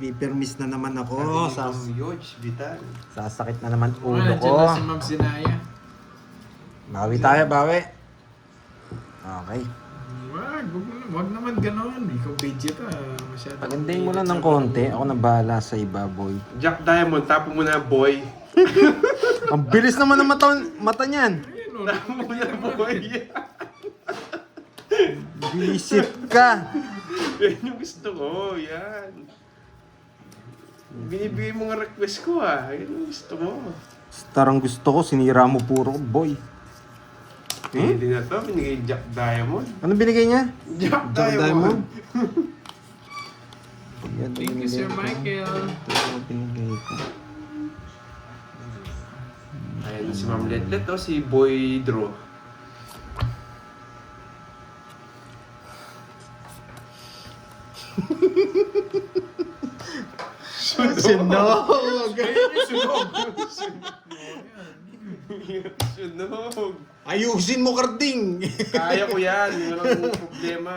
Pipermis na naman ako. Huge, vital. Sasakit na naman ulo Nandiyan ko. na si Ma'am Sinaya. Bawi tayo, bawi. Okay. Wag naman ganon. Ikaw budget masyado. Pagandahin mo lang ng konti. Ako na bahala sa iba, boy. Jack Diamond, tapo mo na, boy. Ang bilis naman ng mata niyan. Tapo mo na, boy. Visit ka. Yan yung gusto ko, yan. Binibigay mo nga request ko yan yung gusto mo. Starang gusto ko, sinira mo puro, boy. Hindi na to, binigay Jack Diamond. Ano binigay niya? Jack Jack Diamond. Yan, Thank you, Sir Michael. Ito binigay ko. Ayan si Ma'am Letlet, si Boy Drew. Sinog! Sunog. Ayusin mo, Karding! Kaya ko yan, walang problema.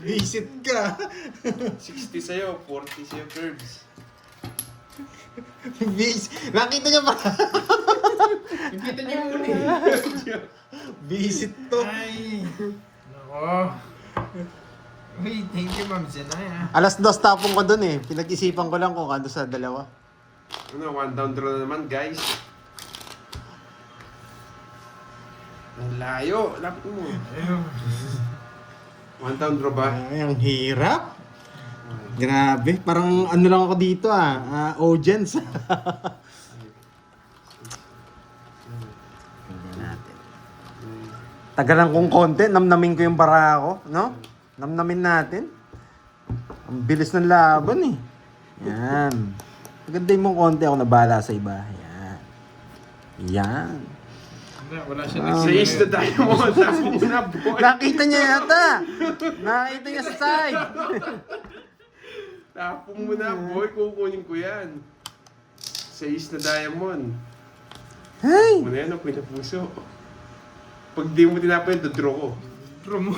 Visit ka! 60 sa'yo, 40 sa'yo, Curbs. Nakita niya pa! Nakita niyo muna Visit to! Ay. Nako. Uy, thank you, Ma'am Sinaya. Alas 2 tapong ko dun eh. Pinag-isipan ko lang kung ano sa dalawa. Ano, one down draw na naman, guys. Ang layo, lapit mo. One down draw ba? Ay, ang hirap! Grabe, parang ano lang ako dito audience. Tagalan kong konti, namnamin ko yung bara ko, no? Namnamin natin. Ang bilis ng laban eh. Yan. Maganda yung konti, ako nabala sa iba. Yan. Yan. Wala siya Sa na tayo mo, tapo mo na, boy. Nakita niya yata. Nakita niya sa side. Tapo mo na, boy. Kukunin ko yan. Sa na diamond. Hey! Muna yan, pinapuso. Pag di mo tinapin, dodraw ko. Promo.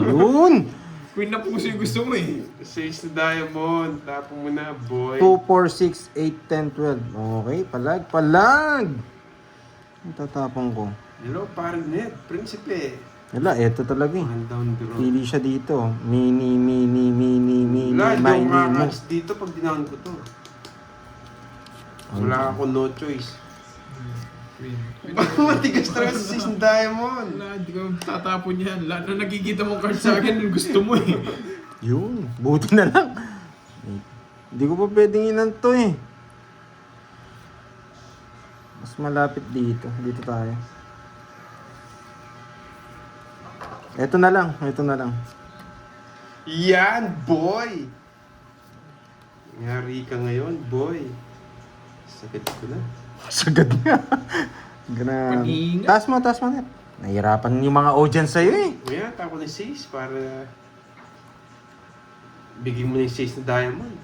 Yun! Queen na puso yung gusto mo eh. Sa na diamond. Tapo mo na, boy. 2, 4, 6, 8, 10, 12. Okay, palag, palag! Ang tatapang ko. Hello, Parinet. Prinsipe. Wala, eto talaga eh. One down draw. Pili siya dito. Mini, Wala, hindi mini, ako mo. makakalis dito pag dinaon ko to. Wala ako no choice. Queen. Bakit matigas talaga sa Season Diamond? Wala, hindi ko tatapon yan. Lahat na nakikita mong card sa akin, gusto mo eh. Yun, buti na lang. Hindi ko pa pwedeng inan to eh. Mas malapit dito. Dito tayo. Eto na lang, eto na lang. Yan, boy! Ngari ka ngayon, boy. Sakit ko na. Sagad nga. Grabe. Pag-iingat. Taas mo, net. Nahirapan yung mga audience sa'yo eh. Kaya, tapo na 6 para bigyan mo na yung 6 na diamond.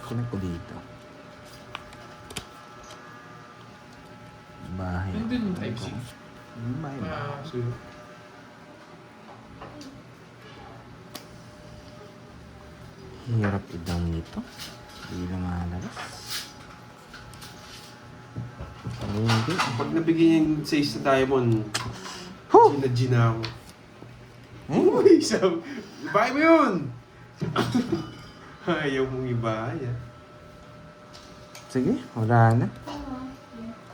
Kunin ko dito. Bahay. Nandun yung type C. Bahay. So, Hirap i-down nito. Hindi na mahalabas. Hindi. pag nabigyan yung 6 na diamond, Huh! ginagina ako. Eh? Uy, ibahay mo yun! Ayaw mong ibahay, ah. Sige, wala na.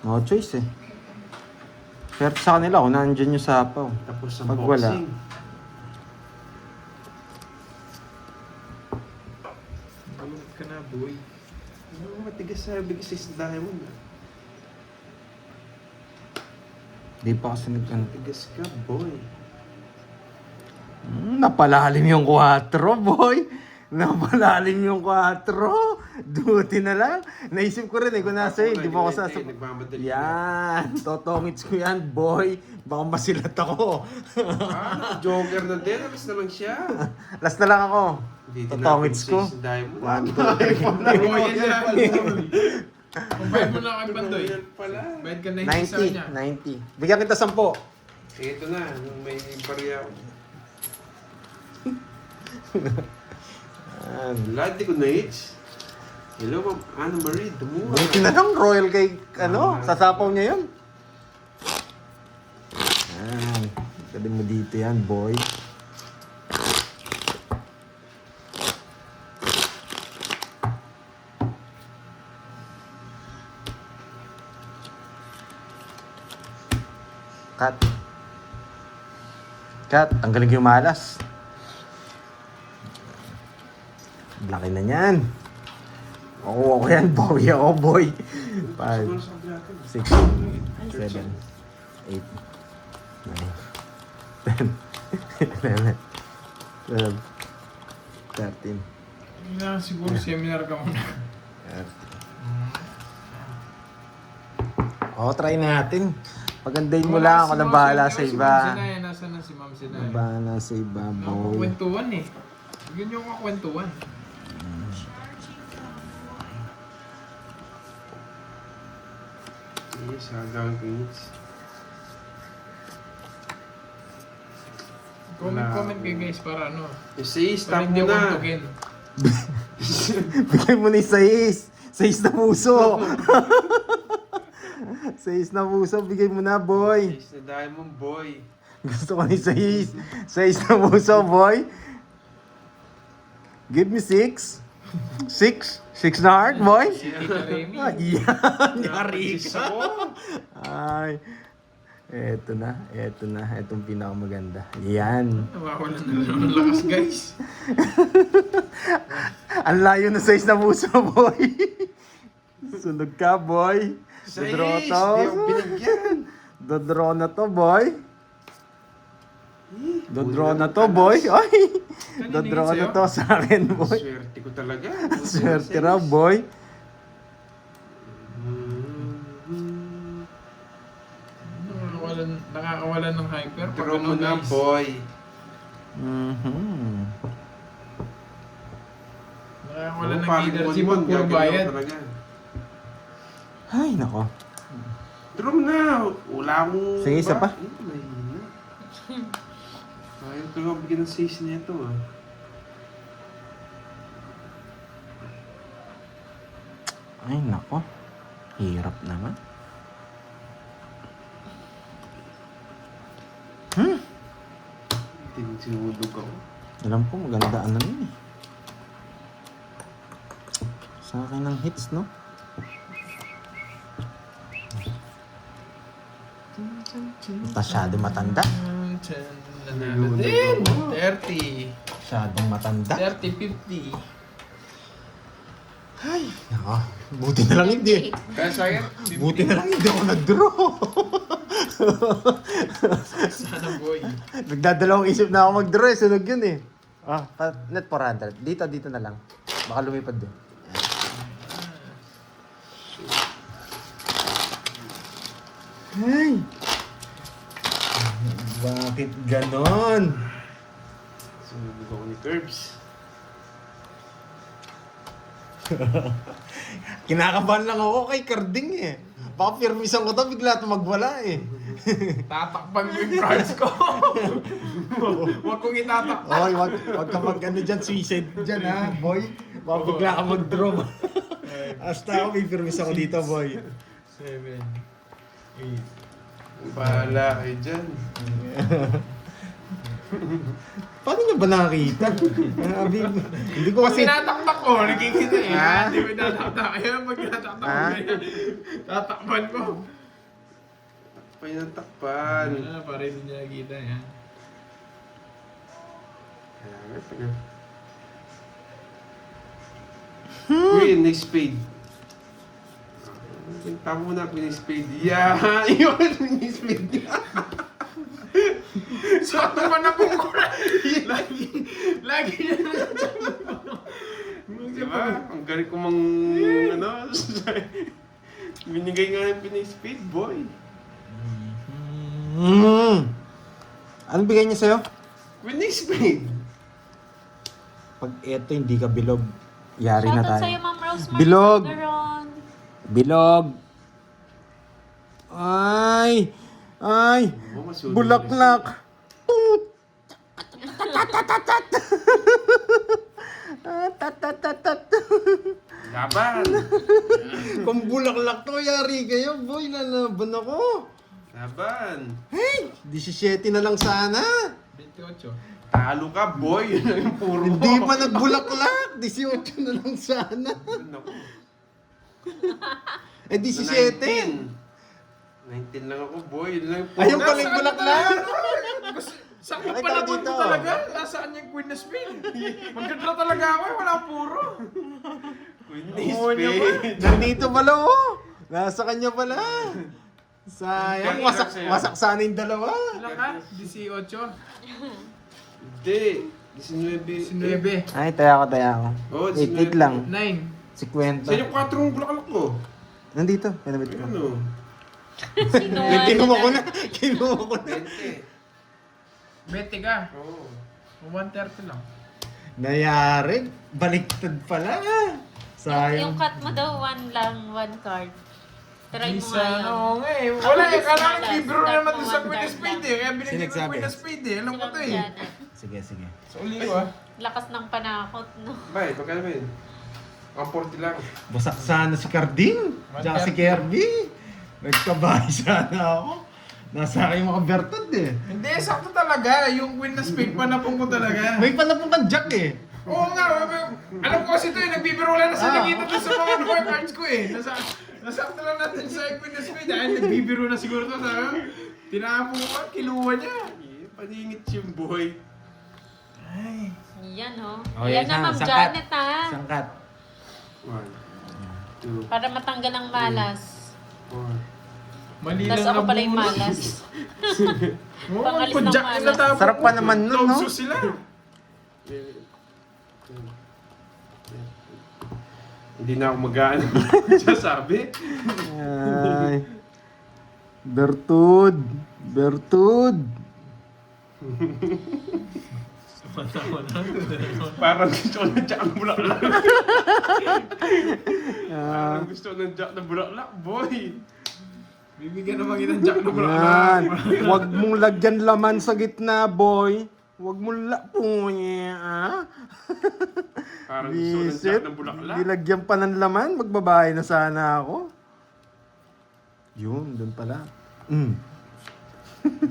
No choice eh. Pero sa kanila, kung nandyan yung sapaw. Tapos ang Pag wala. boxing. Tulog ka na, boy. Ano, matigas sa bigay 6 na diamond, ah. Di pa kasi nag-ano. Matigas ka, boy. Napalalim yung 4, boy. Napalalim yung 4. Duty na lang. Naisip ko rin eh, kung nasa yun, di ba ako sasap... Nagmamadali. Yan, totongits ko yan, boy. Baka masilat ako. Joker na din. Alas na lang siya. Last na lang ako. Hindi Totongits ko. Diamond. 1, 2, 3. Royal yan. Kung bayad mo na kay Pandoy. Royal pala. Bayad ka na hindi sa kanya. 90. Bigyan kita 10. Ito na. Nung may barya ako. Yan. Ladi ko na hits. Hello, Ma'am Anna Marie. Dumuha. Buti na lang, royal kay, sasapaw niya yun. Yan. Galing mo dito yan, boy. Cut. Cut. Tanggalin ko yung malas. Laki na yan. Oo, okay yan, boy. Ako, boy. 5, 6, 7, 8, 9, 10, 11, 12, 13, Hindi na siguro seminar ka muna. 14. Oo, try natin. Pagandahin mo lang ako nang bahala sa iba. Nasaan na si Ma'am Sinay? Bahala sa iba, boy. Kwentuhan eh. Yun yung kakwentuhan. Yes, hanggang hits. Comment kayo guys para ano. Yung 6, Para tap hindi mo ako na. antugin. Bigay mo na yung 6. 6 na puso. 6 na puso, bigay mo na, boy. 6 na diamond, boy. Gusto ko ni 6. 6 na puso, boy. Give me 6. 6. 6 na heart, boy. Tita Remy. Yan, yari Sis ka. ako. Ay. Eto na. Etong pinakamaganda. Yan. Nawawalan na lang ng lakas guys. Ang layo na 6 na puso, boy. Sunog ka, boy. Sais, Dodraw di to. ako binigyan. Dodraw na to, boy. Dodraw na to, boy. Ay. Dodraw na to sa akin, boy. Swerte ko talaga. Swerte raw, boy. Nakakawalan ng hyper. Pag Draw mo ano na, guys. boy. Nakakawalan ng Parang energy Monmon, pag puro gagawin bayad. ako talaga. Ay, nako. Draw mo na. Wala akong... Sige, isa pa. Mahina. Ayaw ko lang bigyan ng 6 nito, ah. Ay, nako. Hirap naman. Tinulog ako. Alam po, maganda ano yun eh. Sa akin ng hits, no? Masyado matanda. Nanalo din. 30. Masyadong matanda. 30, 50. Ay, nako. Buti na lang hindi. Kaya sa'yo? Buti na lang hindi ako nag-draw. Sana boy. Nagdadalawang isip na ako mag-draw eh. Sunog yun eh. Net 400. Dito na lang. Baka lumipad doon. Ay! Bakit ganon? Sinulog ako ni Curbs. Kinakabahan lang ako kay Carding eh. Baka pirmisan ko to, bigla ito magwala eh. Tatakpan ko yung cards ko. Huwag kong itatakpan. Oy, wag ka mag ano dyan, suicide dyan ha, boy. Baka bigla ka mag-draw. Hasta ako, may pirmis ako dito, boy. 7, 8. Bahala kayo dyan. Paano niya ba nakakita? Hindi ko kasi... Tinataktak ko, nagkikita eh. Hindi ko tinataktak. Kaya pag tinataktak ko, ganyan. Tatakpan ko. Takpan ng takpan. Para hindi niya nakikita yan. Kaya nga, taga. Queen, next spade. Tama mo na, Queen, next spade. Yeah! Yun, Queen, next spade. Suot naman na pong kuray. Lagi niya Diba? Ang galing ko mang, ano, binigay nga yung Queen, next spade, boy. Ano bigay niya sa'yo? Queen, next spade. Pag eto hindi ka bilog, yari na Shoutout tayo. sa'yo, Ma'am Rosemary Bilog. Calderon. Bilog. Ay! Ay! Oh, masunog Bulaklak! Put! Laban! Kung bulaklak to, yari kayo, boy. Lalaban ako. Laban! Hey! 17 na lang sana. 28. Talo ka, boy! Yun lang yung puro mo. Hindi pa nagbulaklak. 18 na lang sana. Naku. Eh, 17. 19 lang ako, boy. Yun lang yung puro. Ayun pala yung bulaklak. Sakit Ay, pa naman dito. mo talaga. Nasaan yung Queen na Spin? Magkadra talaga ako eh. Wala puro. Winning Oo, niya ba? spade. Nandito pala, oh. Nasa kanya pala. Sayang, Hirap wasak, sa'yo. wasak sana yung dalawa. Ilan ka? 18. Hindi. 19. 19. Ay, taya ko. Oh, 8 lang. 9. 50. Saan yung 4 mong bulaklak ko? Nandito, pinabit ko. Ano? Eh, kinuha ko na. Kinuha ko na. 20. 20 ka. Oo. 130 lang. Nayari. Baliktad pala. Sayang. Yung cut mo daw, one lang, one card. Try mo Isa, nga yun. oo nga eh. Ako Wala eh. mas Kala malas. ko libro Start naman mo doon sa one Queen na card Spade lang. eh. Kaya binigyan ko Sinagsabi. yung Queen na Spade eh. Alam ko Silang to eh. Janet. Sige, sige. Sa uliw ah. Lakas ng panakot, no? Bay, magkano ba yun? Ang 40 lang. Basak sana si Carding. Tsaka si Kirby. Nagkabahay sana ako. Nasa akin yung mga Bertod eh. Hindi, sakto talaga. Yung Queen na Spade panapong ko talaga. May panapong kang Jack eh. Oo nga, alam ko kasi ito eh, nagbibiro lang na sa nakita doon sa mga ano cards ko eh. Nasakto lang natin sa Queen na Spade. Ay, nagbibiro na siguro to sa tinapong ko, kiluwa niya. Paningit yung boy. Ay, Yan, oh. Oh, Yan yan na, na, Ma'am sangkat. Janet, ha? Sangkat. 1, 2, Para matanggal ang malas. 4. mali Tapos lang ako pala yung nabuno. malas. Oo, Pangalis kung ng Jack malas. yung natapon Sarap pa ko, naman nun, no? nauso sila. Hindi na ako mag-ano. Siya sabi. Ay. Bertud. Bertud. Parang gusto ko ng Jack ng bulaklak. Parang gusto ko ng Jack ng bulaklak, boy. Bibigyan naman kita ng Jack na Yan. bulaklak. Huwag mong lagyan laman sa gitna, boy. Huwag mong lapunya, ah. Parang gusto ko ng Visit. Jack ng bulaklak. Nilagyan pa ng laman. Magbabahay na sana ako. Yun, dun pala.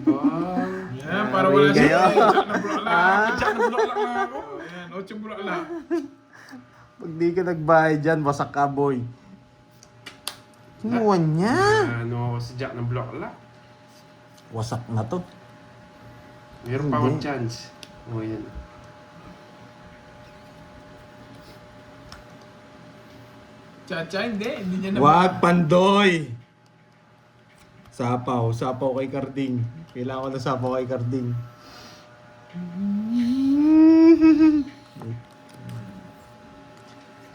Wow. Yan, para wala Kayo. siya. Jack na bulaklak. Ah. Jack na bulaklak na ako. Ayan, 8 bulaklak. Pag di ka nagbahay dyan, wasak ka, boy. Kinuha niya. Ano ako si Jack ng bulaklak. Wasak na to. Meron pa akong Hindi. chance. Oh, yan. Chacha, hindi. Hindi niya na. Wag, Pandoy! Sapaw. Sapaw kay Carding. Kailangan ko na sapaw kay Carding.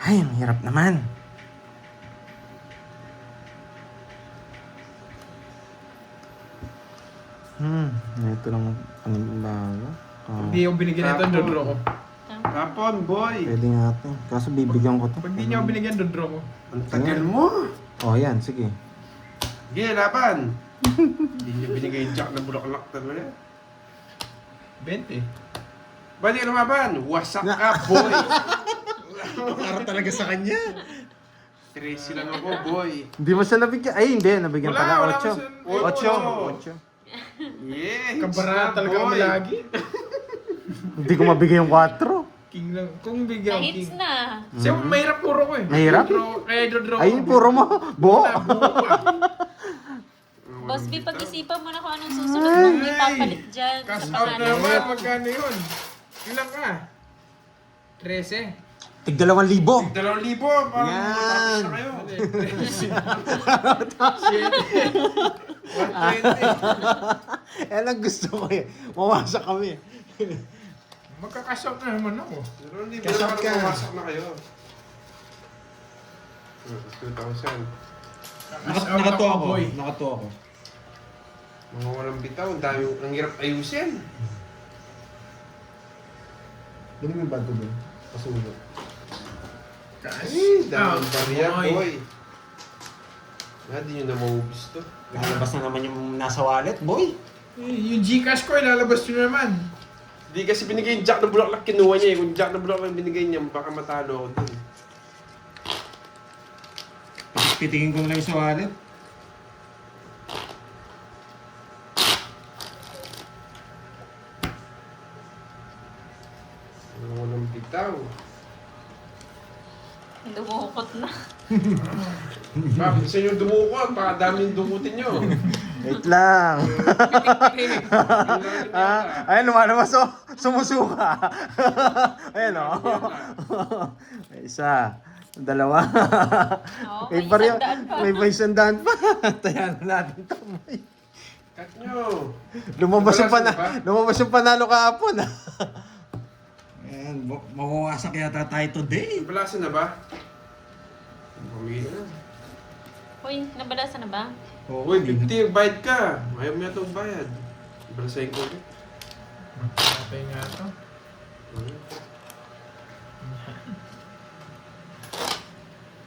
Ay, ang hirap naman. Ito lang ang bago. Hindi ako binigyan nito, Tapon. dodro ko. Kapon, boy. Pwede nga ito. Kaso bibigyan ko to. Pag hindi niya ako binigyan, dodro ko. Ang tagal mo. Oh, yan. Sige. Sige, laban. Hindi niya binigay yung Jack ng bulaklak talaga. 20. Ba't di ka lumaban? Wasak ka, boy. Para talaga sa kanya. 13 lang ako, boy. Hindi mo siya nabigyan. Ay, hindi. Nabigyan Wala, pala. wala 8. mo siya. 8. Yeah, Kabara talaga boy. kami lagi. Hindi ko mabigay yung 4. King lang. Kung bigyan ko Na-hits king. na. Kasi mahirap puro ko eh. Mahirap? Dodro- Kaya dodro ko. Ayun, puro mo. Bo. Wala, buo pa. Boss B, pag-isipan mo na kung anong susunod mong ipapalit dyan. Cash sa out na pangalan. naman. Magkano yun? Ilan ka? 13. Tig 2,000. 2,000 parang Yan. matapos na kayo. 120. Yan ang gusto ko eh. Mawasak kami. Magka-cash out na naman ako. 2,000 Cash out parang ka. mawasak na kayo. 2,000. Nakatuwa ako. boy. Nakatuwa ako. Mga walang bitaw, ang dami, ang hirap ayusin. Dali mo yung bag ko doon. Pasulot. Cash Ay, daming barya, boy. boy. Hindi nyo na maubos to. Lalabas na naman yung nasa wallet, boy. Yung Gcash ko, ilalabas nyo naman. Hindi kasi binigay yung Jack na bulaklak, kinuha niya eh. Kung Jack na bulaklak ang binigay niya, baka matalo ako dun. Titingin ko lang yung sa wallet. Walang bitaw. Dumukot na. Ma'am, sa inyo dumukot. Baka daming dumutin nyo. Wait lang. Ayun, lumalabas oh. Sumusuka. Ayun oh. May isa. Dalawa. Oo, May may pare- 100 pa. May 100 pa. Tayan na natin ito. Cut nyo. Lumabas yung panalo kahapon. Ayan, mawawasak yata tayo today. Balasan na ba? Pamigay na. Uy, nabalasan na ba? Uy, 50, bayad ka. Ayaw mo yata bayad. Balasahin ko ulit. Patay nga ito.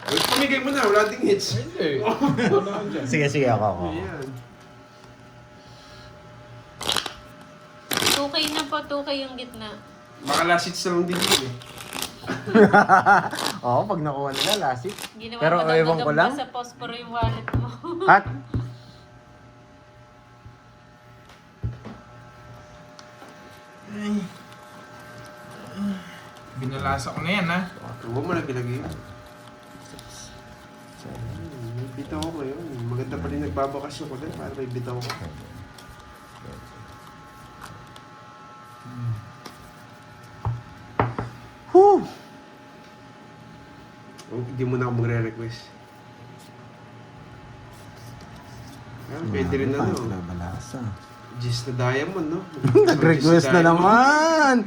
Uy, pamigay mo na. Wala ding hits. Hindi. Wala ka dyan. Sige, ako. Ayan. 2K na po, 2K yung gitna. Baka last hits na lang din yun eh. Oo, pag nakuha nila, last hit. Ginawa Pero mo daw ewan ko lang. nagamba sa posporo yung wallet mo. Hat? Binalasa ko na yan, ha? Huwag mo lagi-lagi. May bitaw ko ngayon. Maganda pa rin nagbabakasyon ko din para may bitaw ko. Whew! Oh, hindi mo na ako magre-request. Pwede rin na, no? Balasa. Gis na diamond, no? Nag-request na naman!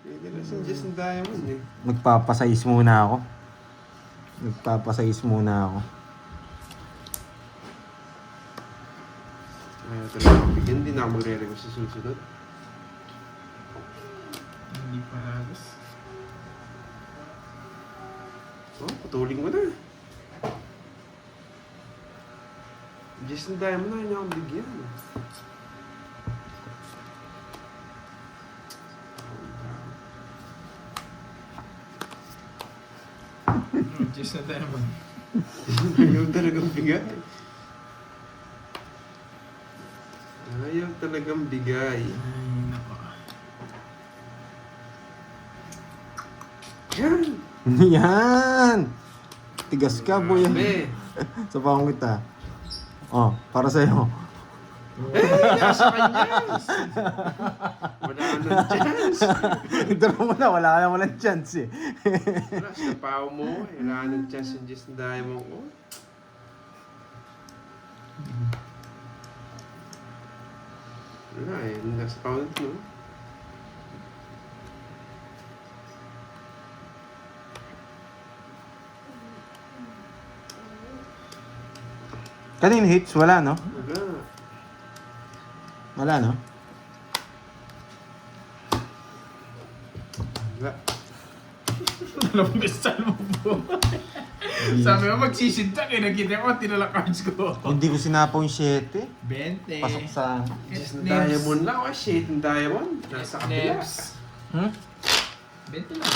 Pwede na sa Gis na diamond, eh. Nagpapasize muna ako. Ayaw talaga mabigyan. Hindi na ako magre-request sa susunod. Hindi pa halos. Oh, patuling ko na. Gis na diamond na, hindi ako bigyan. Just na tayo naman. Ayaw talagang bigay. Ayaw talagang bigay. Ay, nako. Yan! Yan! Tigas ka, boy. Grabe. Sa pangit ah. Oh, para sa'yo. Nasa kanya! Wala ka ng chance. Ito mo na, wala ka na walang chance eh. Wala, sa pao mo. Wala ka ng chance yung Gis na diamond ko. Wala eh, nasa pao nito, no? Kanina hits, wala no? Wala. Wala no? Wala. Alam mo, saan mo po? Sabi mo, magsisinta kayo. Nakita ko, tinala cards ko. Hindi ko sinapaw yung 7. 20. Pasok sa... Gis na diamond lang. Oh, shit, ng diamond. Nasa kabila. Hmm? 20 lang.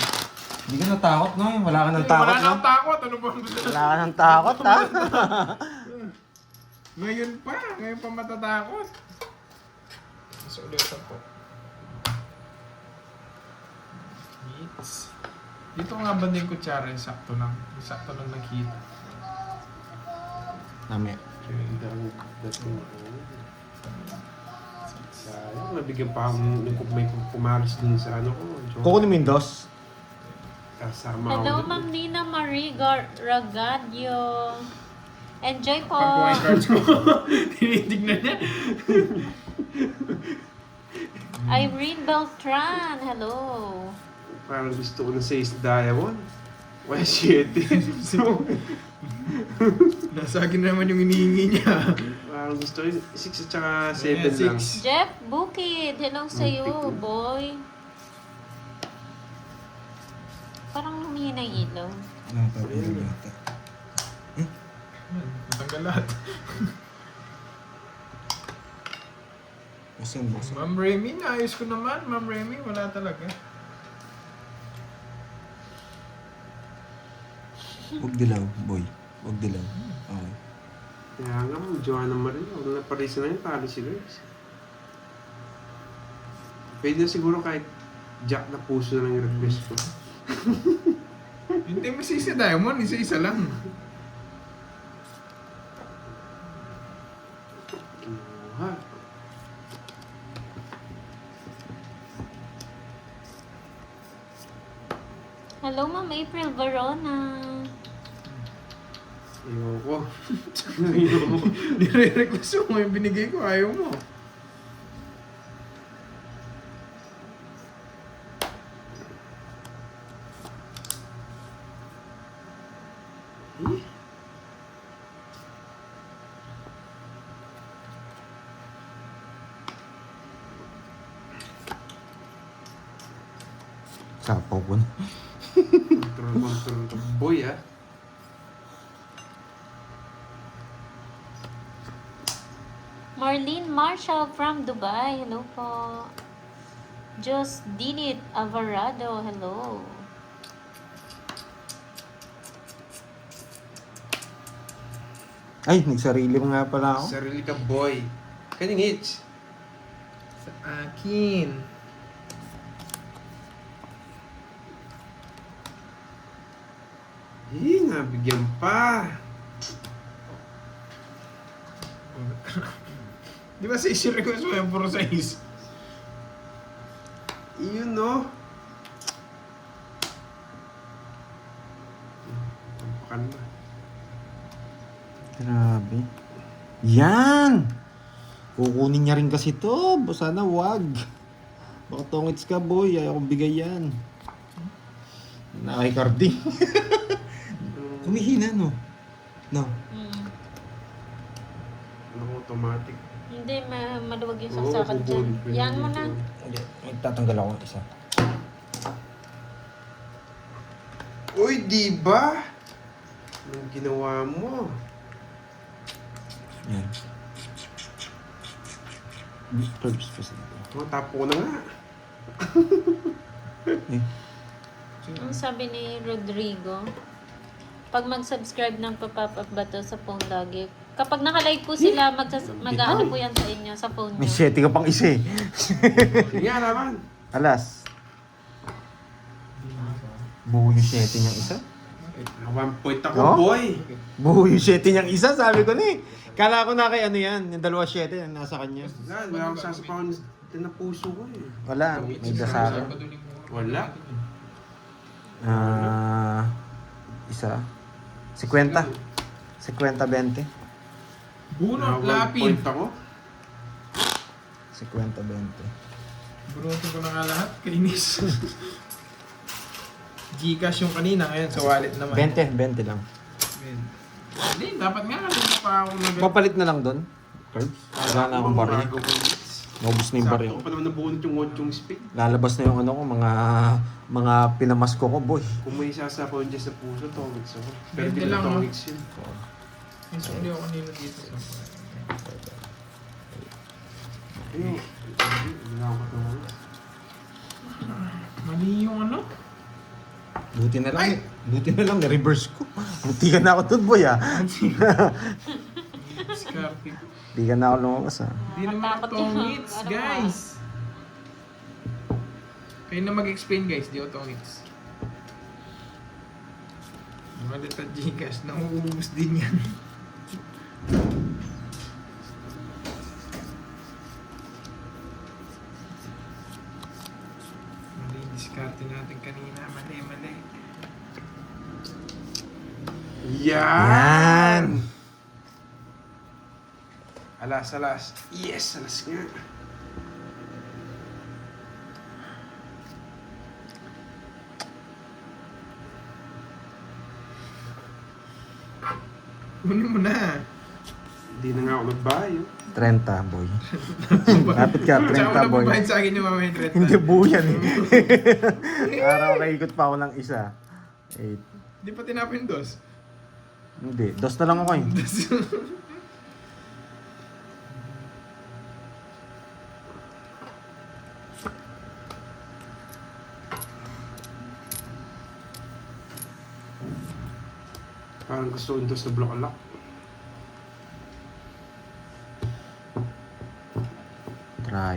Hindi ka natakot no? Wala ka ng takot Wala no? nang takot. Ano ba? Wala ka ng takot ha? Ngayon pa matatakot. Mas ulit po. Hits. Dito nga ba din kutsara yung sakto lang? Yung sakto lang nakita. Nami. Ganda ang dating ko. Sayang, nabigyan pa akong may pumaras dun sa ano ko. Kukunin mo yung dos. Kasama Hello, ako. Ma'am Nina Marie Ragadio. Enjoy po. Pag yung cards ko, tinitignan niya. Irene Beltran, hello. Parang gusto ko na 6 diamond. Why shit? Nasa akin naman yung inihingi niya. Parang gusto ko 6 at saka 7 Ayan, lang. 6. Jeff Bukid, hello sa'yo, boy. Parang humihina yung ilaw. Matanggal lahat. Busing. Ma'am Remy, naayos ko naman. Ma'am Remy, wala talaga. Huwag dilaw, boy. Huwag dilaw. Okay. Kaya nga, Joanna Maria, huwag na Paris na yun, talo si guys. Pwede na siguro kahit Jack na puso na lang yung request ko. Hindi mo si Diamond, isa-isa lang. Kinuha. Hello, Ma'am April Verona. Ayoko. Ayoko. Nire-request mo yung binigay ko, ayaw mo. Eh? Sapaw ko na. Control. Boy, ah. Marlene Marshall from Dubai. Hello po. Just did it. Alvarado. Hello. Ay, nagsarili mo nga pala ako. Sarili ka, boy. Kaning hits. Sa akin. Eh, nabigyan pa. Di ba sa request mo yung puro size? Iyon, no? Tampakan ba? Grabe. Yan! Kukunin niya rin kasi to. Sana wag. Baka tongits ka, boy. Ayaw kong bigay yan. Nakikarding. Kumihina, no? No. Mm. Ano automatic? Hindi, maluwag yung Oo, saksakan dyan. bubulin. Yan mo na. Hindi. Magtatanggal ako ng isa. Uy, di ba? Anong ginawa mo? Yan. Curbs kasi dito. Tapo ko na nga. Eh. Ang sabi ni Rodrigo, pag mag-subscribe ng pop-up ba to sa phone lagi? Kapag naka-live po sila, mag-ano po yan sa inyo, sa phone May nyo. 7 ka pang isa eh. Hindi nga naman. Alas. Buo yung 7 niyang isa? 1 point ako, Oh? boy. Buo yung 7 niyang isa, sabi ko na eh. Kala ko na kay ano yan, yung 2-7 yung nasa kanya. Wala akong sasapawan na puso ko eh. Wala, may dasara. Wala. Isa. 50. 50-20. Buno, 1 lapin. point ako. 50-20. Bunutin ko na nga lahat, kainis. Gcash yung kanina, ngayon sa wallet naman. 20 lang. Hindi, dapat nga kanina pa ako Papalit na lang doon. Curbs. Wala na akong baril. Naubos na yung baril. Sakto ko pa naman nabunot yung watchong speed. Lalabas na yung ano ko, mga pinamasko ko, boy. Kung may sasapawan dyan sa puso, tongits ako. Pero Bente hindi lang, na no? tongits yun. Yung suli ako kanina dito. Ayun. Wala akong katawan. Mali yung ano? Buti na lang, na-reverse ko. Munti ka na ako doon, boy, ah. Scarpy. Di ka na ako lumabas, ah. Hindi naman ako Matakot yun. tongits, Ano ba? guys. Kayo na mag-explain, guys. Di ako tongits. Malit at Gcash. Nauubos din yan. Mali yung diskarte natin kanina. Mali. Yan! Alas. Yes, alas nga. Kunin mo na. Hindi na nga ako nagbayo. 30, boy. Lapit ka, 30, Tsaka boy. mo sa akin yung mamaya yung 30. Hindi buo yan, eh. Araw kaikot pa ako ng isa. 8. Di pa tinapin dos. Hindi, 2 na lang ako, eh. Parang gusto ko ito sa Bulaklak. Try.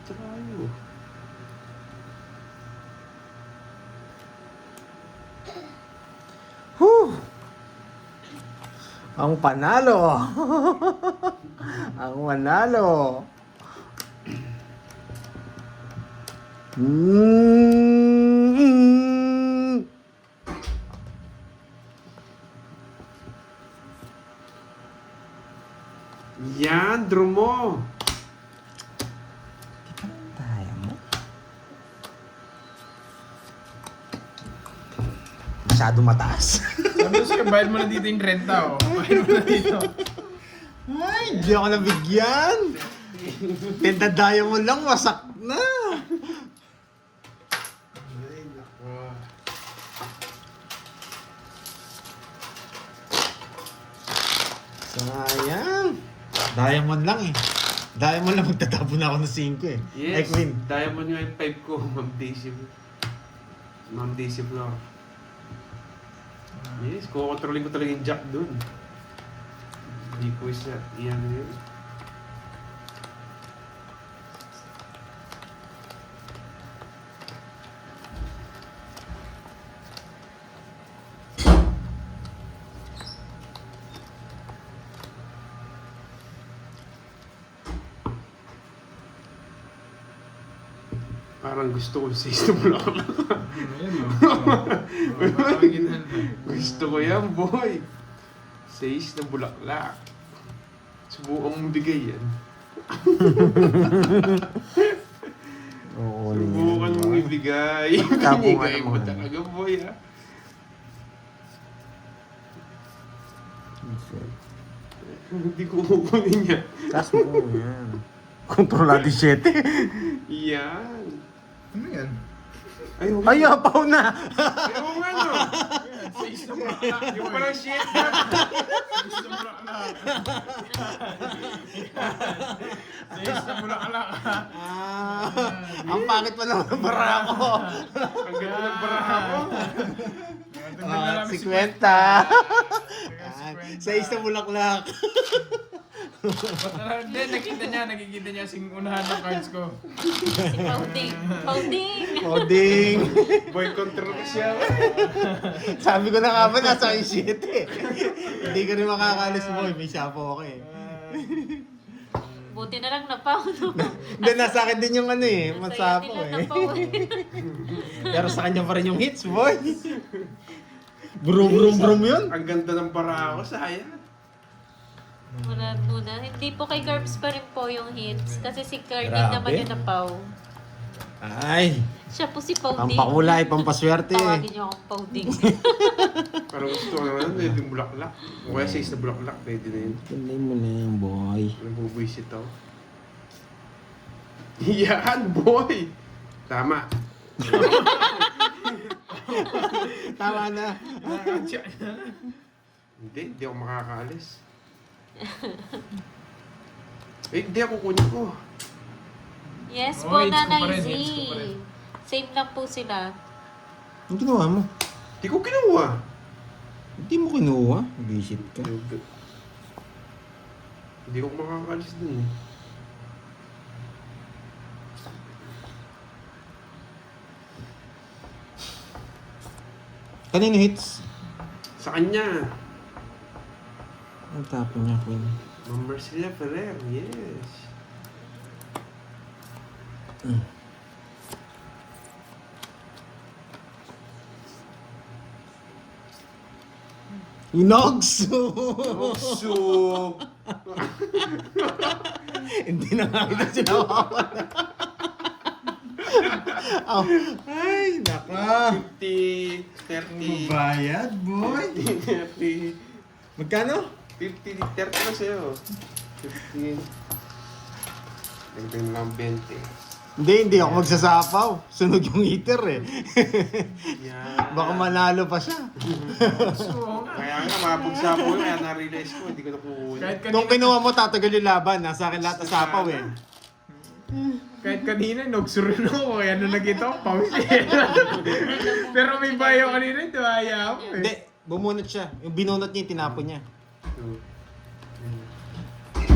Tayo. Whew! Ang panalo! Ang manalo! Mm. Yan, draw mo. Tayo mo. Masyado mataas. Sabi ko sa'yo, bayad mo na dito yung renta, oh. Bayad mo na dito. Ay, hindi ako nabigyan. Tentadayo mo lang, wasak na. Ay, nako. Sayang. Diamond lang eh. Diamond lang magtatapon na ako ng 5 eh. Yes, Ay, Queen. diamond nga yung 5 ko, Ma'am Daisy. Ma'am Daisy Flor. Yes, kukontrolin ko talaga yung jack dun. Hindi ko isa, iyan yun. Parang gusto ko sa isang Bulaklak. Ayun, oh. Gusto ko yan, boy. 6 na Bulaklak. Subukan mong bigay yan. Oo, Subukan mong ibigay. Tapo nga Ibigay mo naman. talaga, boy, ha? Hindi ko kukunin yan. Taas mo yan. Kontrolado 7. Yan. Ano yan? Ay, okay. Ay, apaw na. Ay, oo nga, no. Sais na bulaklak. Yung parang shit na. Sais na bulaklak. Sais na bulaklak. Ang pangit pa naman ng bara ko. Ang ganda ng baraha mo. Ah, 50. Sa isang bulaklak. Hindi, nakikita niya sing unahan ng cards ko. Si Pauding. Pauding! Coding. Boy, control ko siya. Sabi ko na nga ba, nasa 7 eh. Hindi ka rin makakalis boy, may sapo ako eh. Buti na lang napaw, no? Hindi, nasa akin din yung ano eh, Masaya masapo nila eh. napaw eh. Pero sa kanya pa rin yung hits boy. Brum brum brum yun. Ang ganda ng baraha ko, sayang. Muna. Hindi po kay Garbs pa rin po yung hits. Kasi si Carding Grabe. naman yung napaw. Ay, Siya po si Pauding. pampakulay, pampaswerte eh. Tawagin niyo akong Pauding. Parang gusto ko naman, pwede yung bulaklak. O kaya 6 na bulaklak, pwede na yun. Tuloy mo na yung boy. Nagbubuisit ako. Yan, boy! Tama. Tama na. Hindi ako makakaalis. Eh, hindi ako kunin ko. Yes Oh, po, hits ko pa Nanay rin, Z. hits ko pa rin. Same lang po sila. Ang ginawa mo? Hindi ko kinuha. Hindi mo kinuha. Visit ka. Hindi ko makakaalis dun eh. Kanino hits? Sa kanya. Ang tapon niya, Queen. Ma'am Marcelia Ferrer, yes. Inogs! So, Hindi na nga kita sinawawan. Oh, ay, naka. 50, 30, Bayad, boy. 30, Magkano? 50, 30 na sa'yo. 15. Dagdag lang 20. Hindi ako magsasapaw. Sunog yung heater eh. Yan. Baka manalo pa siya. So, Kaya nga, mapagsapo yun, kaya na-realize ko, hindi ko na kukunin. kahit Nung kanina, kinuha mo, tatagal yung laban. Nasa akin lahat ng sapaw eh. kahit kanina, nagsurin ako. Kaya nung nakita ko, pawis eh. Pero may bayo kanina, diwaya ako eh. Hindi, Bumunot siya. Yung binunot niya, yung tinapon niya. 2, 3, 4,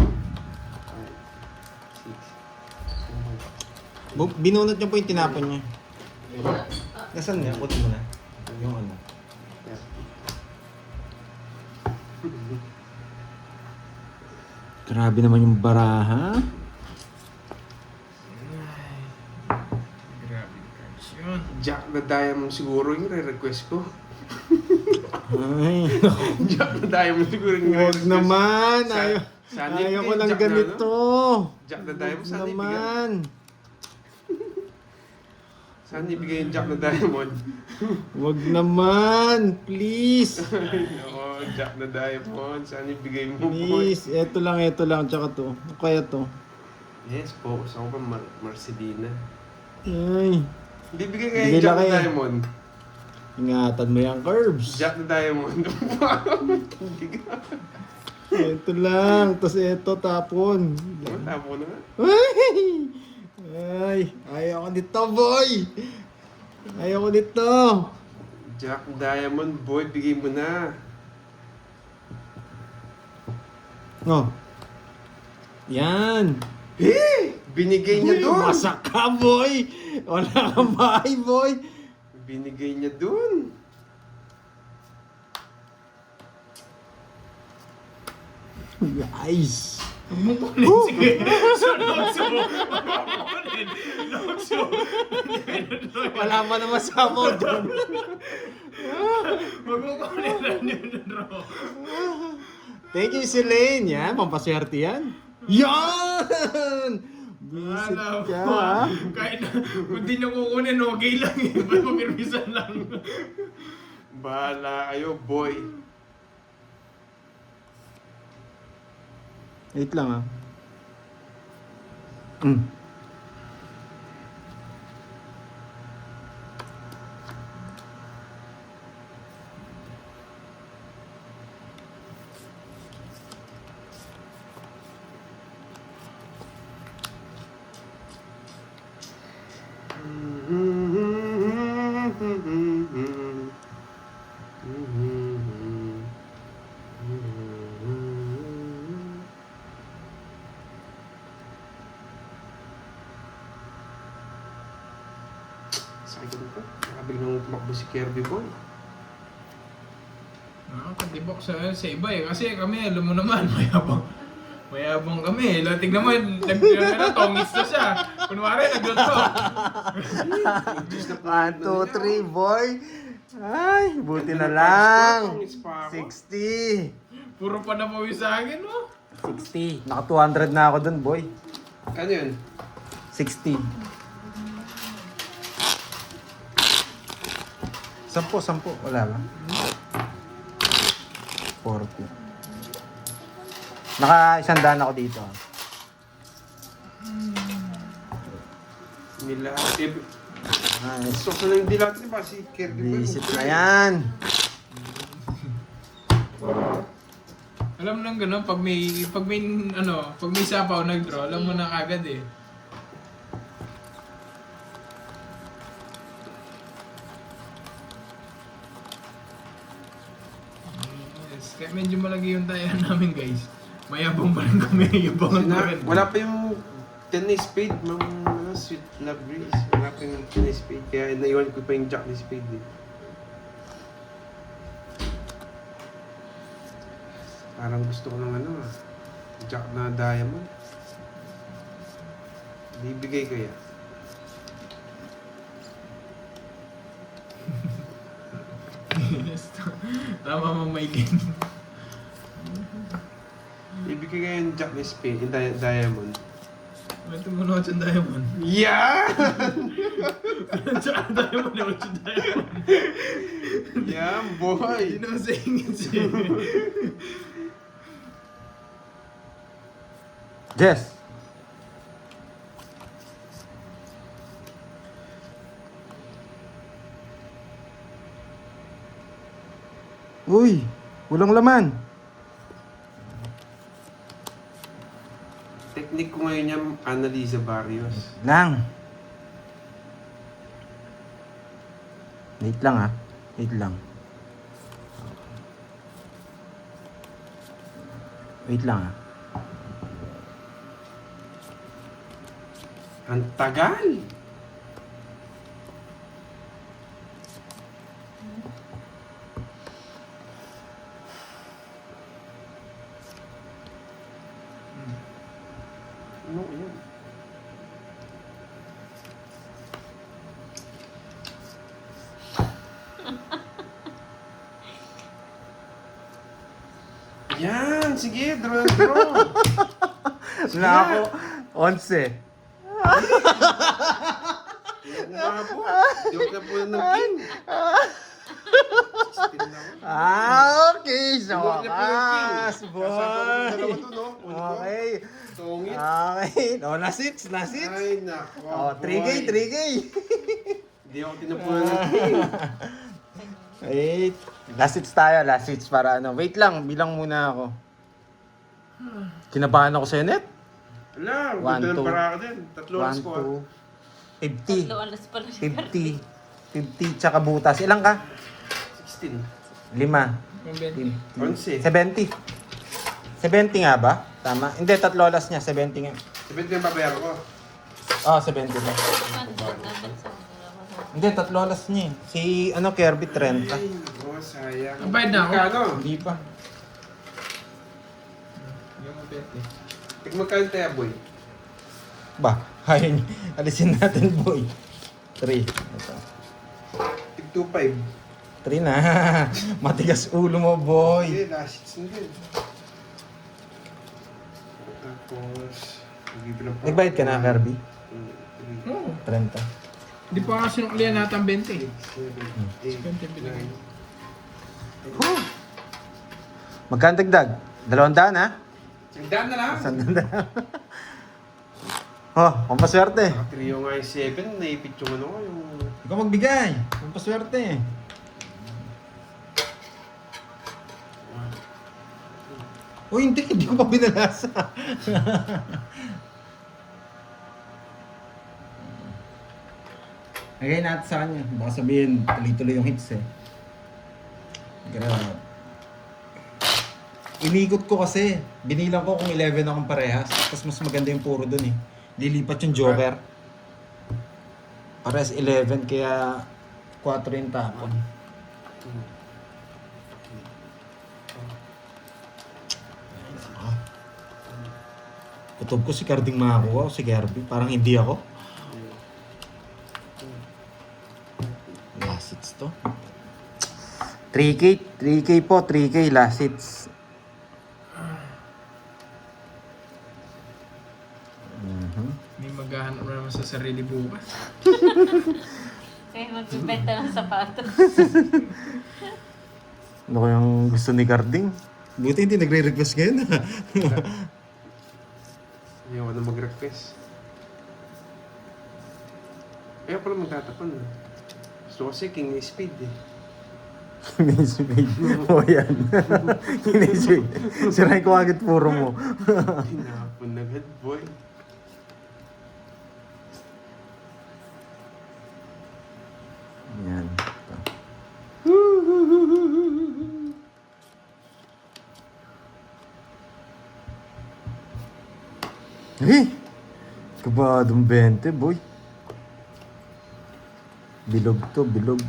5, 6, 7. Binunot niya po yung tinapon niya. Nasaan niya? Kunin mo na. Yung ano. Grabe naman yung baraha. Grabe cards yun. Jack the Diamond siguro yung re-request ko. Ay, Jack the Diamond siguro yung huwag re-request. naman. Sana Ayaw ko ibigay lang Jack na, ganito. Jack the Diamond, Huwag sana ibigay. naman. Sana ibigay yung Jack the Diamond. Huwag naman. Please. Oo, Jack the Diamond. Sana ibigay mo po. Please. Ito lang. Tsaka to. Ano kaya to? Yes, focus ako pa Marcelina. Ay. Hindi bigay kayo Bigay Jack lang the kayo. Diamond. Ingatan mo yung curves. Jack the Diamond. Hindi ka. Ito lang. Tapos ito tapon. Tapo na nga. Ay. Ayaw ko dito, boy. Ayaw ko dito. Jack the Diamond, boy, bigay mo na. Oh. Yan. Hey! Binigay niya doon! Masak ka, boy. Wala kang bahay, boy. Binigay niya doon. Nice. Kunin, sige. So, Nokso. Kunin. Nokso. Wala pa naman sa mo doon. Magkukunin lang yun, bro. Thank you, Selene. Yan, pampaswerte yan. Yan! Visit Alam ka, mo, ha? kahit na, kung di niyo kukunin, okay lang eh. Ba't mapirmisan lang? Bahala kayo, boy. Wait lang, ha? Mm. Sakit ko nito. Nakabiglang tumakbo si Kirby Boy. Nakakatibok sa iba eh. Kasi kami, alam mo naman, mayabang kami. Tignan mo, tongis na siya. Kunwari, nagluto. 1, 2, 3, boy. Ay, buti na lang. 60. Puro pa na pawis sa akin, no? 60. Naka 200 na ako dun, boy. Ano yun? 60. 10. Wala lang. 40. Naka 100 ako dito. Nilahat. Nice. So, na yung dilat niya pa si Kirby Boy. Visit na yan. Alam mo nang gano'n, pag may sapaw nag-draw, alam mo na kagad eh. Yes, kaya medyo malagi yung tayan namin guys. Mayabang pa rin kami, yabangan pa rin. Wala pa yung 10 na spade, sweet love Grace. Wala pa yung 10 na spade, kaya naiwan ko pa yung Jack na spade eh. Parang gusto ko ng Jack na diamond. Bibigay kaya. Yes, tama mamaylin. Ibigay kaya yung Jack na spade, yung diamond. Ito mo na yung diamond. Yeah! Tsaka diamond, yung diamond. Yeah, boy! Hindi naman sa ingit siya. Jess. Uy, walang laman. Technique ko ngayon yung Annalisa Barrios. Lang. Wait lang, ha. Wait lang. Wait lang ah. Ang tagal. Ano yun? Yan, sige, draw. Na ako, 11. Umabot. Di na po ng king. 16 na ako. Okay. Sa wakas, boy. Dalawa to, no? Okay. Tungit. Okay. No, last hits. Ay, nako. Oh, 3K. Hindi ako tinapunan ng king. Wait. Last hits tayo, last hits para ano. Wait lang, bilang muna ako. Kinabahan ako sa net. Ala, One, ganda ng two. paraka din. 3 oras 1, ko 2, 50. 3 alas pala ni 50. 50 tsaka butas. Ilang ka? 16. 5. Yung 20. 11. 70. 70 nga ba? Tama. Hindi, 3 oras niya. 70 nga. 17 yung babayaran ko. Oh, 70 na. Hindi, 3 oras niya eh. Si, ano, Kirby, 30. Ay, oh, sayang. Ang bayad na ako. Magkano? Hindi pa. Yung 20. Magkano tayo, boy? Ba, ayun. Alisin natin, boy. 3. Ito. Tig 2.5. 3 na. Matigas ulo mo, boy. Hindi, last hits na din. Tapos, Nagbayad ka na, Kirby? Oo. 30. Hindi pa kasi sinuklihan natin ang 20. 7, 8, 9. Magkano dagdag? 200 ha? Nagdaan na lang. 100. Oh, pampaswerte. Nakatrio nga yung 7, naipit yung ano ko, yung... Ikaw magbigay. Pampaswerte. Oh, hindi ko pa binalasa. Lagay natin sa kanya. Baka sabihin, tuloy-tuloy yung hits eh. Grabe. Inikot ko kasi. Binilang ko kung 11 akong parehas. Tapos mas maganda yung puro dun eh. Lilipat yung joker. Parehas 11 kaya 4 yung tapon. Kutob ko si Carding makakuha o si Kirby. Parang hindi ako. Last hits to. 3K. 3K po. 3K last hits. May maghahanap na naman sa sarili bukas. Kaya magbibenta ng sapatos. Ano kayang gusto ni Carding? Buti hindi nagre-request ngayon ha. Hindi ako na mag-request. Kaya pala magtatapon. Gusto ko kasi king speed eh. Kinisipid. O yan. Kinisipid. Sirain ko agad puro mo. Tinapon na agad, boy. Yan. Eh! Kabadong 20, boy. Bilog to, bilog.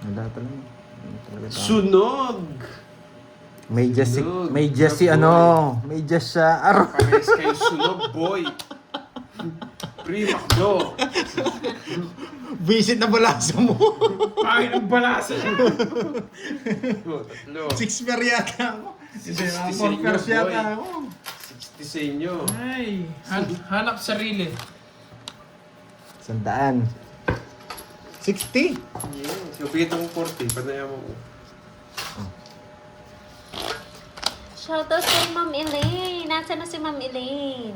Wala talaga. Wala talaga tao. Sunog! May Jesse, Sunog, may Jesse boy. ano, may Jesse sa araw. Pares kayo sunog, boy. Pre-Macdo. Visit na balasa mo. Pangin ang balasa siya. Tatlo. 6 per yata ako. Hindi, 60 sa 4 inyo, per yata boy. ako. 60 sa inyo. Ay, hanap sarili. 100. 60. Yeah. So, bigyan akong 40. Panaya mo ko. Shoutout kay Ma'am Elaine. Nasaan na si Ma'am Elaine?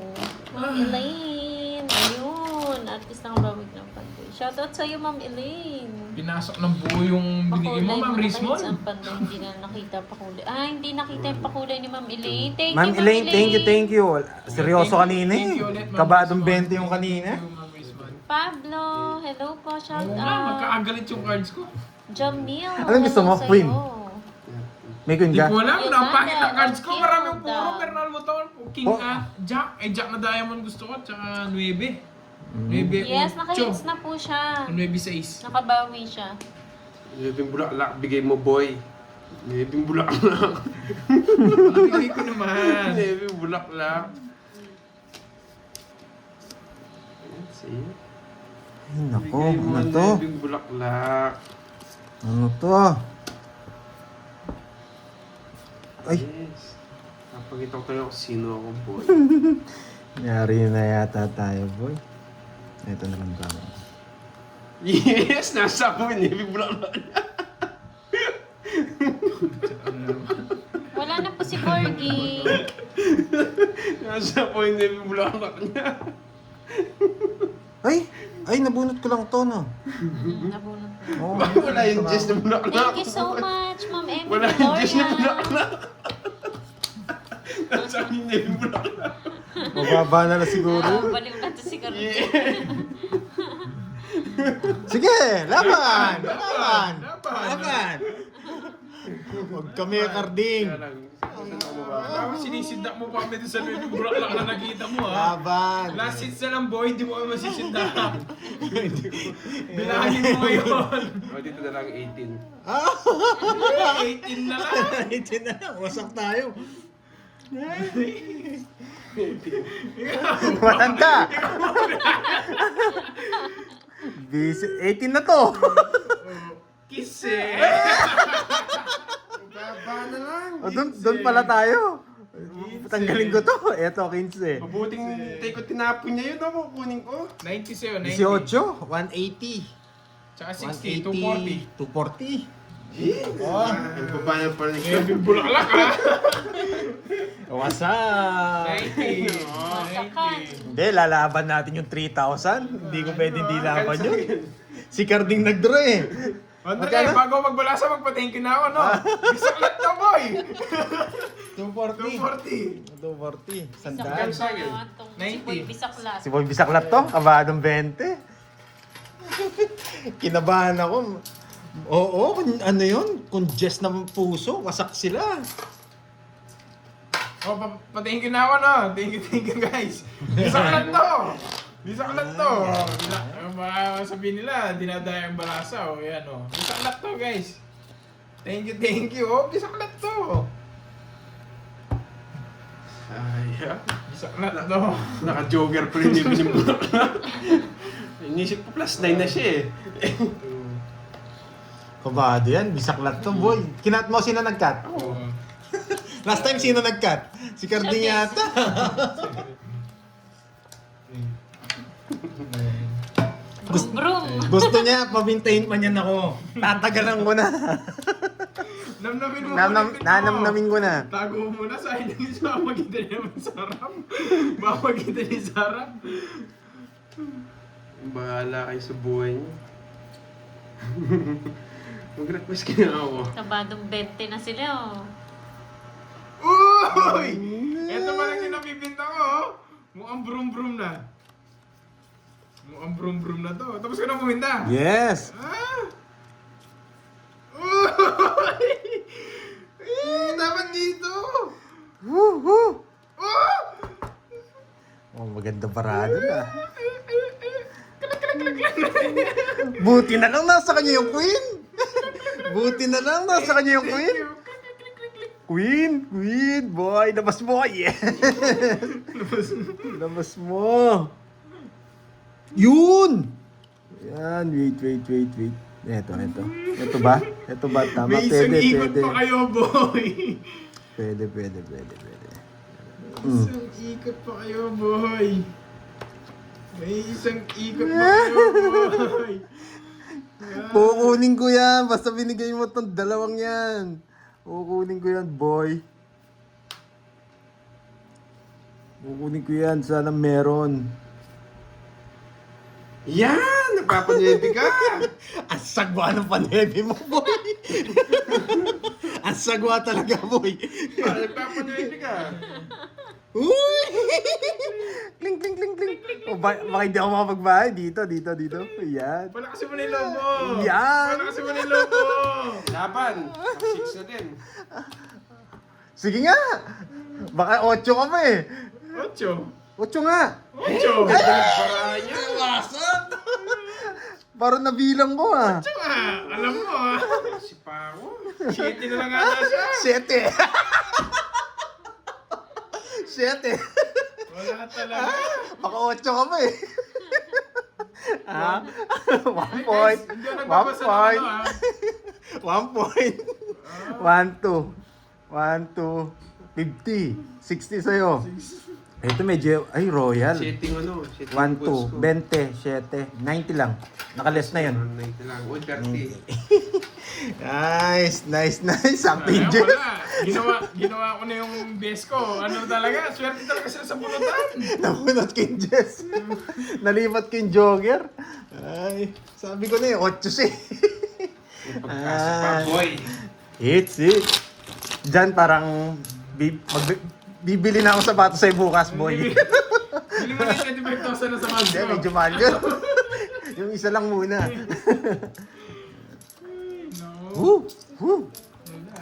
Ma'am Elaine. Ayun. Artist ng Bawig ng Pandoy. Shoutout sa'yo, Ma'am Elaine. Pinasok ng buo yung binigay mo, Ma'am Rismon. Sa Pandoy. Hindi na nakita pakulay. Ah, hindi nakita yung pakulay ni Ma'am Elaine. Thank Ma'am you, Elaine, thank you. Seryoso kanina Thank eh. you ulit, Ma'am Kabadong Rismon. 20 yung kanina. Thank you, Ma'am Rismon. Pablo, hello po, shout Oo nga, out. magkaagalit yung cards ko. Jamil, Anong gusto mo? hello Queen? sa'yo. May queen Hindi ka? ko alam, Yun ang na, pangit ng cards ko. okay, Maraming hold puro on. Bernal Motor, King Oh. Jack. Jack na diamond gusto ko, tsaka 9. 9 Yes, 8. naka-hits na po siya. 9 6. Nakabawi siya. Nebing bulaklak, bigay mo boy. Nebing bulaklak. Bigay ko naman. Nebing bulaklak. See? Ay, nako, Bigay mo ano to? nebing bulaklak. Ano to? Ay, Yes. Napakita ko kayo kung sino ako boy. yari na yata tayo, boy. Ito na lang kami. Yes! Nasa ako yung nebing bulaklak. Wala na po si Corgi. Nasa ako yung nebing bulaklak niya. Ay, nabunot ko lang to, no? Nabunod po. Oh, Wala yung Jess na bulaklak. Thank you so much, Ma'am Emily Wala yung Jess na Gloria. bulaklak. Nasa ako yung nebing bulaklak. Mababa na lang siguro. Baliw na to si Corgi. Sige, laban! Laban! Laban! Laban! Laban! Huwag kami karding. Kaya lang, saan ako mababa? Tapos sinisindak mo pa kami doon sa Nueva Bulaklak na nakita mo ha. Laban! Last hits na lang boy, di mo kami masisindak. Bilangin mo yun. O, dito na lang 18. Ah! 18 na lang. Ito na lang, wasak tayo. Matanda! Busy. 18 na to! Kiss eh. Baba na lang. O, doon pala tayo. Tanggalin ko to. Eto, 15. Mabuting take ko tinapon niya yun ako, kunin ko. 90 sa'yo, 90. 18, 180. Tsaka 60, 240. 240. Oh, ang baba na pala ni Nueva Bulaklak ha. Wasak! 90. Wasakan. Hindi, lalaban natin yung 3,000. Hindi ko pwede di laban yun. Si Carding nag-draw eh. Andre, Magkano? bago magbalasa, magpa-thank you na ako, no? Bisaklat na, boy! 240. 240. 240. Sandaan. Magkano sa akin? Si Boy Bisaklat. Si Boy Bisaklat to, kabadong 20. Kinabahan ako. Oo, ano yun? Congestion ng puso, wasak sila. Oh, pa-thank you na ako, no? Thank you, guys. Bisaklat to! Bisaklat to! Baka sabihin nila, dinadaya ang balasa, o yan, o. Bisaklat to, guys. Thank you, oh. Bisaklat to. Ay, ha? Bisaklat to. Naka-jogger pa rin yung bulaklak. Inisip ko plus 9 na siya eh. Kabado yan, Bisaklat to, boy. Kinat mo, sino nag-cut? Oh. Last time, sino nag-cut? Si Carding Siya, yata. Brum brum. Gusto niya, pabintayin pa niyan ako. Tatagalan ko na. Namnamin mo muna yung Nanamnamin ko na. Tago mo muna sa hindi sa magitan niya naman sa harap. Baka magitan niya sa harap. Bahala kayo sa buhay niyo. Mag-request ka na ako. Kabadong 20 na sila, oh. Uy! Ito pa lang yung napipinta ko, oh. Mukhang brum-brum na. Mukhang brum-brum na to. Tapos ka na puminta. Yes. Ah! Uy! Dapat dito! Woo! Oh! Oh, maganda parado na. Buti na lang nasa kanya yung queen. Buti na lang nasa kanya yung queen. Queen, boy, labas mo, yeah. Labas mo. Yun. Yan, wait. Ito. Ito ba? Tama, May isang pwede. ikot pa kayo, boy! Pwede. Isang ikot pa kayo, boy! May isang ikot pa kayo, boy! Kukunin ko yan. Basta binigay mo tong dalawang yan. Kukunin ko yan, boy. Kukunin ko yan. Sana meron. Yan! Nagpapanebi ka! Ang sagwa ng panebe mo, boy. Ang sagwa talaga, boy. Nagpapanebi ka! Uy! Kling, kling, kling, kling. O, baka hindi ako makapagbahay. Dito. Ayan. Palakasin mo na yung lobo! Yan! Palakasin mo na yung lobo! Laban! Top 6 na din. Sige nga! Baka 8 ka pa eh. 8. 8 nga! 8. Barahan niya. Parang nabilang ko ah. Alam mo ah. Si Pao. 7 na lang ata siya. 7. Wala talaga. Baka 8 ka pa eh. Ah? 1 Ay, point. guys, hindi ako 1 nagbabasa ng point. ano ah. 1 point. 1, 2. 50. 60 sa'yo. Ito medyo, ay, royal. Setting ano? 1, Setting 2, 20, 7, 90 lang. Nakales na yun. 90 lang. 130. Nice. Samping Ayun, Jess. wala. Ginawa ko na yung best ko. Ano talaga? Swerte talaga sila sa bunutan. Napunot King Jess. Nalipat King Jogger. Ay, sabi ko na eh, 8 siya. Yung pagkasa pa, boy. It's it. Diyan parang bibili na ako sapatos sa'yo bukas, boy. Bili mo na yung 25,000 na sa Hindi, month medyo mahal yun. Yung isa lang muna. No. Woo!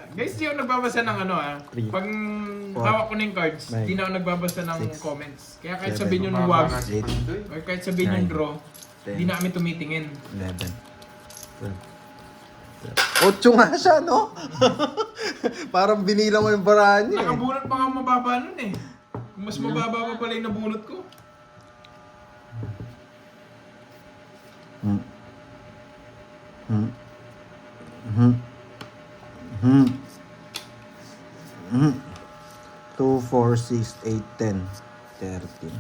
Guys, di ako nagbabasa ng ano ah. 3, Pag 4, hawak ko na yung cards, 9, di na ako nagbabasa ng 6, comments. Kaya kahit 7, sabihin yung Baba wag, nga si Eight. Pandoy. or kahit sabihin yung 9, draw, 10, di na kami tumitingin. 11, 12. 8 nga siya, no? Parang binila mo yung barahan niya. Nakabunot pa nga mababa nun eh. Kung mas mababa pa pala yung nabunot ko. Hmm. 2, 4, 6, 8, 10, 13.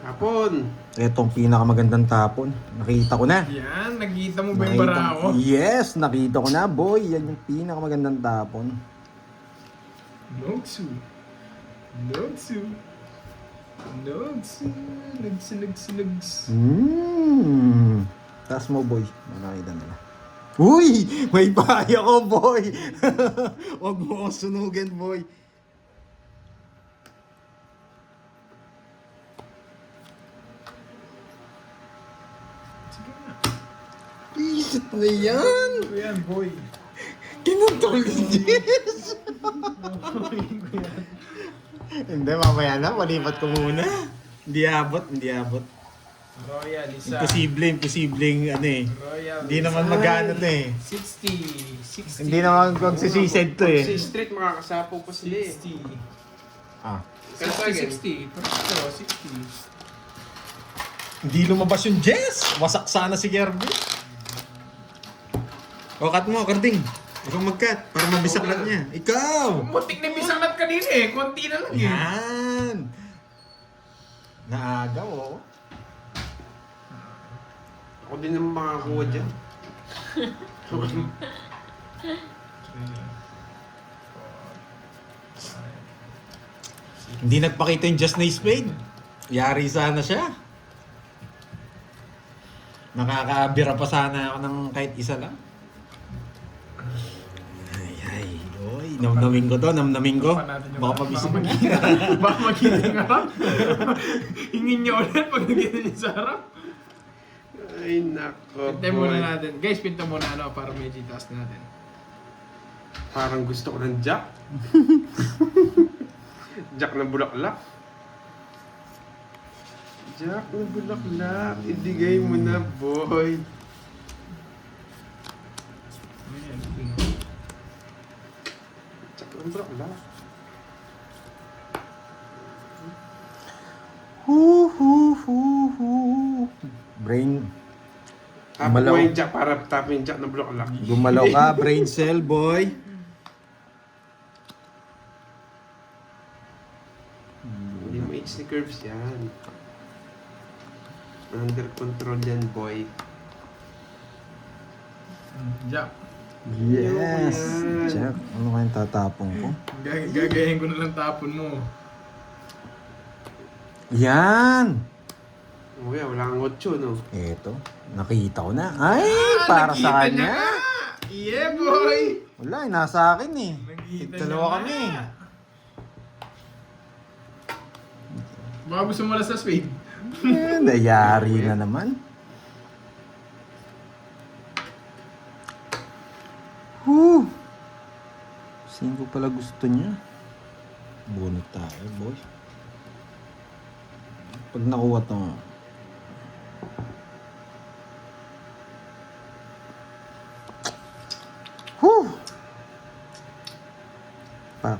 Hapon. Etong pinakamagandang tapon. Nakita ko na. Yan, nakita mo ba yung bara ko? Yes, nakita ko na, boy. Yan yung pinakamagandang tapon. Nogsu. Nogsu. Nogsu. Nagsu. Taas mo, boy. Nakita nila. Uy! May bahay ako, boy! Huwag mo akong sunugin, boy. Sige na. Isit na yan! Ito yan, boy. Kinutol ni Jess! Hindi, mamaya na. Palipat ko muna. Hindi abot. Royal, isa. Imposibleng ano eh. Royal, Hindi naman magano to eh. 60. Hindi naman magsisised to Si eh. Street makakasapo pa sila eh. 60. Ah. 60. Pero 60. Hindi lumabas yung Jess! Wasak sana si Kirby. O, cut mo, Karding. Ikaw mag-cut para mabisaklat niya. Ikaw! Muntik na bisaklat kanina eh. Konti na lang eh. Yan! Naagaw, oh. Ako din naman makakuha dyan. Hindi nagpakita yung Just na spade. Yari sana siya. Nakakaabira pa sana ako ng kahit isa lang. Ay, oy. Namnamin ko to, namnamin ko. Baka pabisig. Baka magiting harap. Hingin niyo ulit pag nakita niyo sa harap. Ay, nako. Pintay muna boy. natin. Guys, pinta muna ano para medyo taas natin. Parang gusto ko ng Jack. Jack ng bulaklak. Jack ng bulaklak. Idigay mo na, boy. Jack ng bulaklak. Brain. Tapos Gumalaw. mo yung Jack para tapin yung Jack ng bulaklak. Gumalaw ka, brain cell, boy. Hindi mo H ni curves yan. Under control yan, boy. Jack. Yes. Yan. Jack, ano kayang tatapong ko? Gagayahin ko na lang tapon mo. Yan! Oh, yeah, wala kang 8, no? Eto, nakita ko na. Ay, para sa nakita niya kanya. nga! Yeah, boy! Wala, nasa akin eh. Nakikita Dalawa niyo kami. na. Baka gusto mo lang sa spade. Nayari na naman. Whew. 5 pala gusto niya. Bunot tayo, boy. Pag nakuha to nga. Whew. Pak.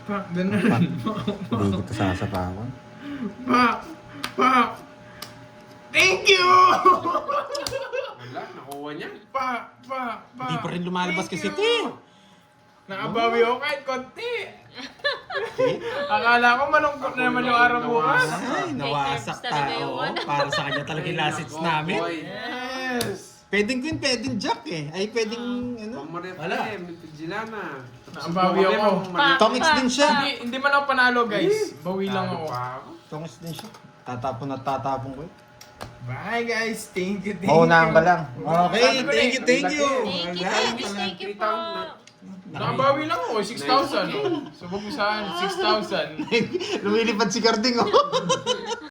Pak, ganun. Pak. Hindi ko ito sasapawan. Pak! Pak! Thank you! Wala, nakuha niya. Pak! Pak! Pak! Hindi pa rin lumalabas Thank kasi you. ito eh. Nakabawi ako kahit konti. Akala ko malungkot na naman yung araw bukas. Ay, nawasak May terms talaga tao. yung ano. Para sa kanya talaga yung last hits namin. Boy. Yes! Pwedeng queen, pwedeng jack eh. Ay, pwedeng ano. Pamarep Wala. eh, Gilana. Nakabawi ako. Tongits din siya. Hindi man ako panalo guys. Bawi lang ako. Tongos din siya. Tatapon at tatapon ko eh. Bye guys. Thank you, thank you. Maunahan ka lang. Okay, Sabi ko thank you, thank you. Thank you po. Nakabawi lang ako. 6,000. Subok mo saan? 6,000. Lumilipad si Carding oh.